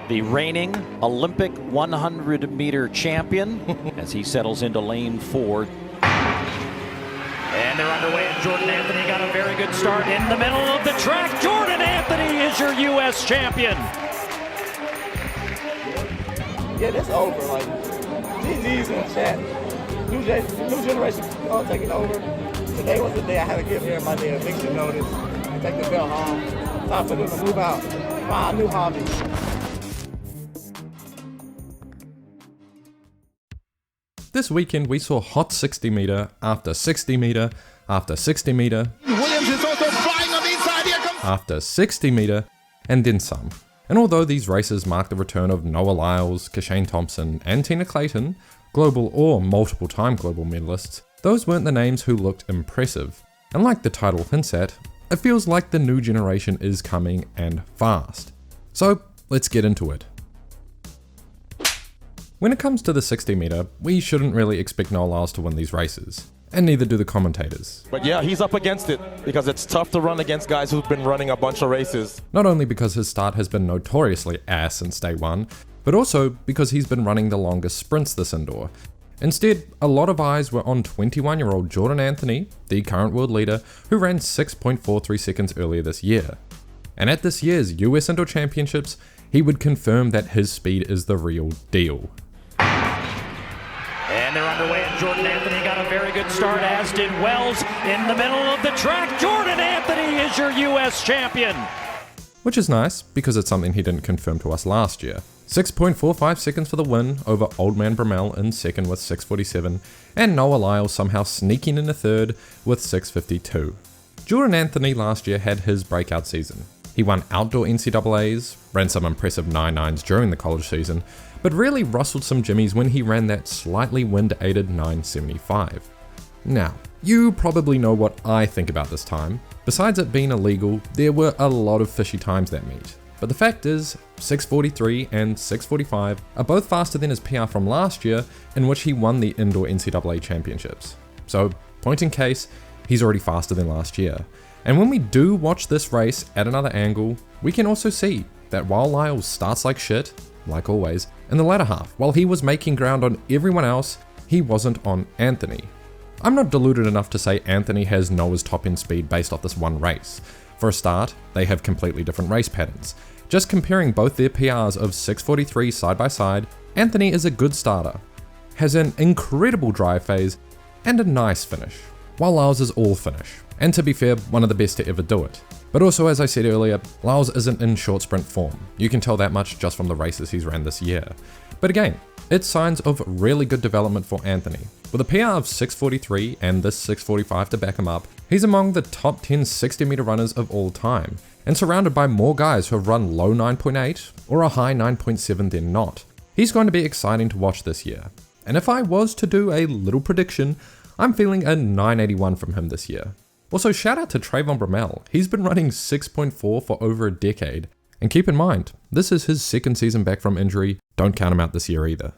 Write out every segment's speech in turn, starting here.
the reigning Olympic 100-meter champion, as he settles into lane 4. And they're underway, and Jordan Anthony got a very good start in the middle of the track. Jordan Anthony is your U.S. champion. Yeah, that's over. Like, GG's in the chat. New generation taking over. Today was the day I had to give everybody a eviction notice and take the belt home. Time for them to move out, find a new hobby. This weekend we saw hot 60 meter after 60 meter after 60 meter Williams is also flying on the inside. Here comes after 60 meter and then some. And although these races mark the return of Noah Lyles, Kishane Thompson and Tina Clayton, global or multiple time global medalists, those weren't the names who looked impressive. And like the title hints at, it feels like the new generation is coming and fast. So let's get into it. When it comes to the 60 meter, we shouldn't really expect Noah Lyles to win these races, and neither do the commentators. But yeah, he's up against it because it's tough to run against guys who've been running a bunch of races. Not only because his start has been notoriously ass since day one, but also because he's been running the longest sprints this indoor. Instead, a lot of eyes were on 21-year-old Jordan Anthony, the current world leader, who ran 6.43 seconds earlier this year. And at this year's US Indoor Championships, he would confirm that his speed is the real deal. And they're underway, and Jordan Anthony got a very good start, as did Wells in the middle of the track. Jordan Anthony is your U.S. champion. Which is nice, because it's something he didn't confirm to us last year. 6.45 seconds for the win over Old Man Brumell in second with 6.47, and Noah Lyles somehow sneaking in a third with 6.52. Jordan Anthony last year had his breakout season. He won outdoor NCAAs, ran some impressive 9.9s during the college season, but really rustled some jimmies when he ran that slightly wind-aided 9.75. Now, you probably know what I think about this time. Besides it being illegal, there were a lot of fishy times that meet. But the fact is, 6.43 and 6.45 are both faster than his PR from last year, in which he won the indoor NCAA championships. So, point in case, he's already faster than last year. And when we do watch this race at another angle, we can also see that while Lyles starts like shit, like always, in the latter half, while he was making ground on everyone else, he wasn't on Anthony. I'm not deluded enough to say Anthony has Noah's top end speed based off this one race. For a start, they have completely different race patterns. Just comparing both their PRs of 6.43 side by side, Anthony is a good starter, has an incredible drive phase, and a nice finish, while Lyles is all finish. And to be fair, one of the best to ever do it. But also, as I said earlier, Lyles isn't in short sprint form. You can tell that much just from the races he's ran this year. But again, it's signs of really good development for Anthony. With a PR of 6.43 and this 6.45 to back him up, he's among the top 10 60 meter runners of all time, and surrounded by more guys who have run low 9.8 or a high 9.7 than not. He's going to be exciting to watch this year. And if I was to do a little prediction, I'm feeling a 981 from him this year. Also, shout out to Trayvon Brumell. He's been running 6.4 for over a decade. And keep in mind, this is his second season back from injury. Don't count him out this year either.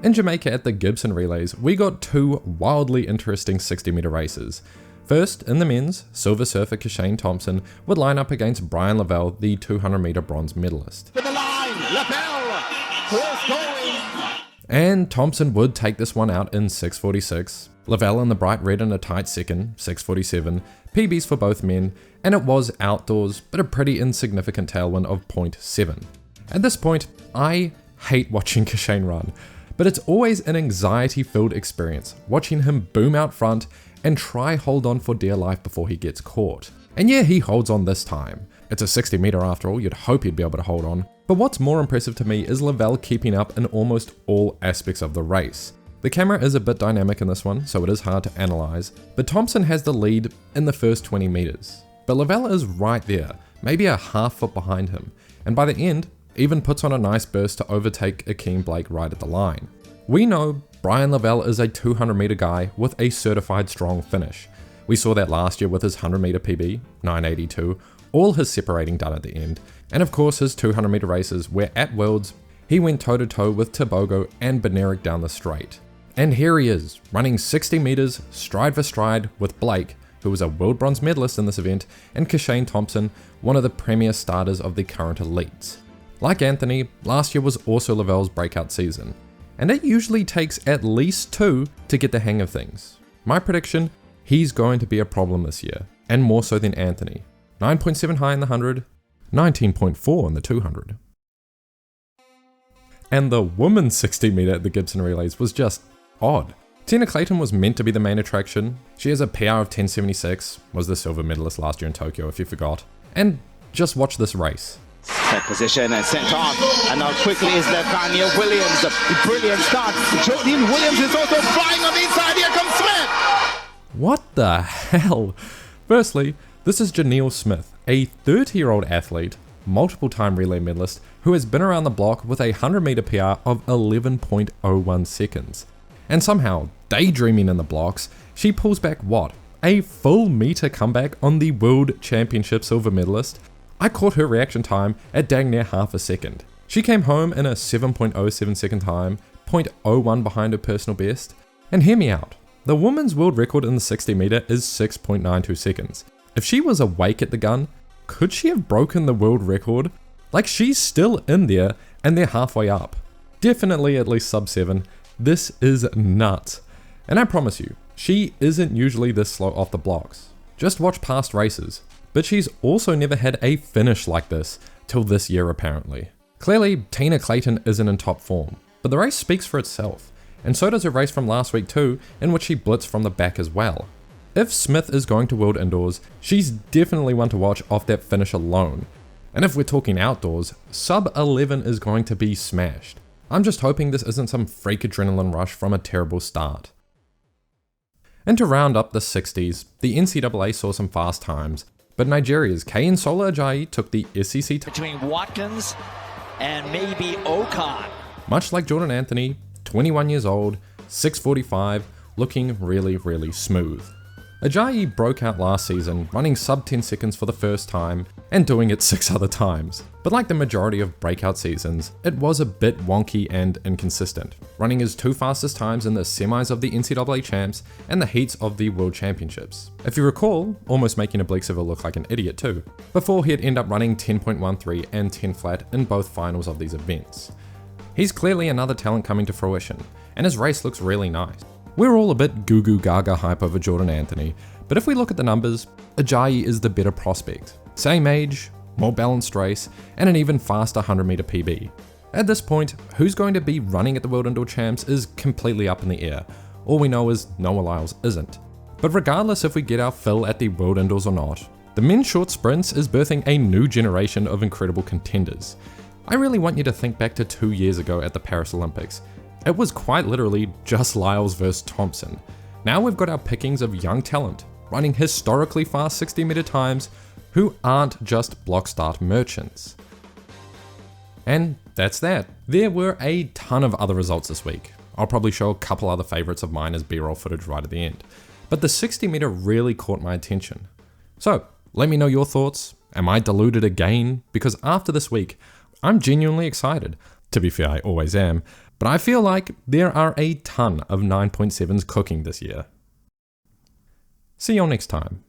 In Jamaica at the Gibson Relays, we got two wildly interesting 60 meter races. First, in the men's, silver surfer Kishane Thompson would line up against Bryan Levell, the 200 meter bronze medalist. to the line. Levell, close going. And Thompson would take this one out in 6.46. Levell in the bright red in a tight second, 6.47, PBs for both men, and it was outdoors, but a pretty insignificant tailwind of 0.7. At this point, I hate watching Kishane run, but it's always an anxiety-filled experience, watching him boom out front and try hold on for dear life before he gets caught. And yeah, he holds on this time. It's a 60 meter after all, you'd hope he'd be able to hold on. But what's more impressive to me is Levell keeping up in almost all aspects of the race. The camera is a bit dynamic in this one, so it is hard to analyze, but Thompson has the lead in the first 20 meters. But Levell is right there, maybe a half foot behind him, and by the end, even puts on a nice burst to overtake Akeem Blake right at the line. We know Bryan Levell is a 200 meter guy with a certified strong finish. We saw that last year with his 100 meter PB, 9.82, all his separating done at the end, and of course his 200 meter races where at Worlds, he went toe to toe with Tobogo and Benerick down the straight. And here he is, running 60 meters stride for stride with Blake, who was a world bronze medalist in this event, and Kishane Thompson, one of the premier starters of the current elites. Like Anthony, last year was also Levell's breakout season, and it usually takes at least 2 to get the hang of things. My prediction, he's going to be a problem this year, and more so than Anthony. 9.7 high in the 100, 19.4 in the 200. And the women's 60 meter at the Gibson Relays was just odd. Tina Clayton was meant to be the main attraction. She has a PR of 10.76, was the silver medalist last year in Tokyo if you forgot. And just watch this race. Set position and sent off. And now quickly is Levania Williams. A brilliant start. Jonielle Williams is also flying on the inside. Here comes Smith. What the hell? Firstly, this is Jonielle Smith, a 30-year-old athlete, multiple-time relay medalist, who has been around the block with a 100-meter PR of 11.01 seconds. And somehow, daydreaming in the blocks, she pulls back what? A full meter comeback on the World Championship silver medalist? I caught her reaction time at dang near half a second. She came home in a 7.07 second time, 0.01 behind her personal best. And hear me out, the women's world record in the 60 meter is 6.92 seconds. If she was awake at the gun, could she have broken the world record? Like, she's still in there and they're halfway up. Definitely at least sub 7. This is nuts. And I promise you, she isn't usually this slow off the blocks. Just watch past races. But she's also never had a finish like this till this year apparently. Clearly, Tina Clayton isn't in top form, but the race speaks for itself. And so does her race from last week too, in which she blitzed from the back as well. If Smith is going to World Indoors, she's definitely one to watch off that finish alone. And if we're talking outdoors, sub 11 is going to be smashed. I'm just hoping this isn't some freak adrenaline rush from a terrible start. And to round up the 60s, the NCAA saw some fast times, but Nigeria's Kayinsola Ajayi took the SEC between Watkins and maybe Ocon. Much like Jordan Anthony, 21 years old, 6'45", looking really smooth. Ajayi broke out last season, running sub 10 seconds for the first time, and doing it 6 other times. But like the majority of breakout seasons, it was a bit wonky and inconsistent, running his 2 fastest times in the semis of the NCAA champs and the heats of the World Championships. If you recall, almost making Oblique look like an idiot too, before he'd end up running 10.13 and 10 flat in both finals of these events. He's clearly another talent coming to fruition, and his race looks really nice. We're all a bit goo goo gaga hype over Jordan Anthony, but if we look at the numbers, Ajayi is the better prospect. Same age, more balanced race, and an even faster 100 meter PB. At this point, who's going to be running at the World Indoor Champs is completely up in the air. All we know is Noah Lyles isn't. But regardless if we get our fill at the World Indoors or not, the men's short sprints is birthing a new generation of incredible contenders. I really want you to think back to 2 years ago at the Paris Olympics. It was quite literally just Lyles versus Thompson. Now we've got our pickings of young talent, running historically fast 60 meter times, who aren't just block start merchants. And that's that. There were a ton of other results this week. I'll probably show a couple other favorites of mine as B-roll footage right at the end. But the 60 meter really caught my attention. So, let me know your thoughts. Am I deluded again? Because after this week, I'm genuinely excited. To be fair, I always am. But I feel like there are a ton of 9.7s cooking this year. See y'all next time.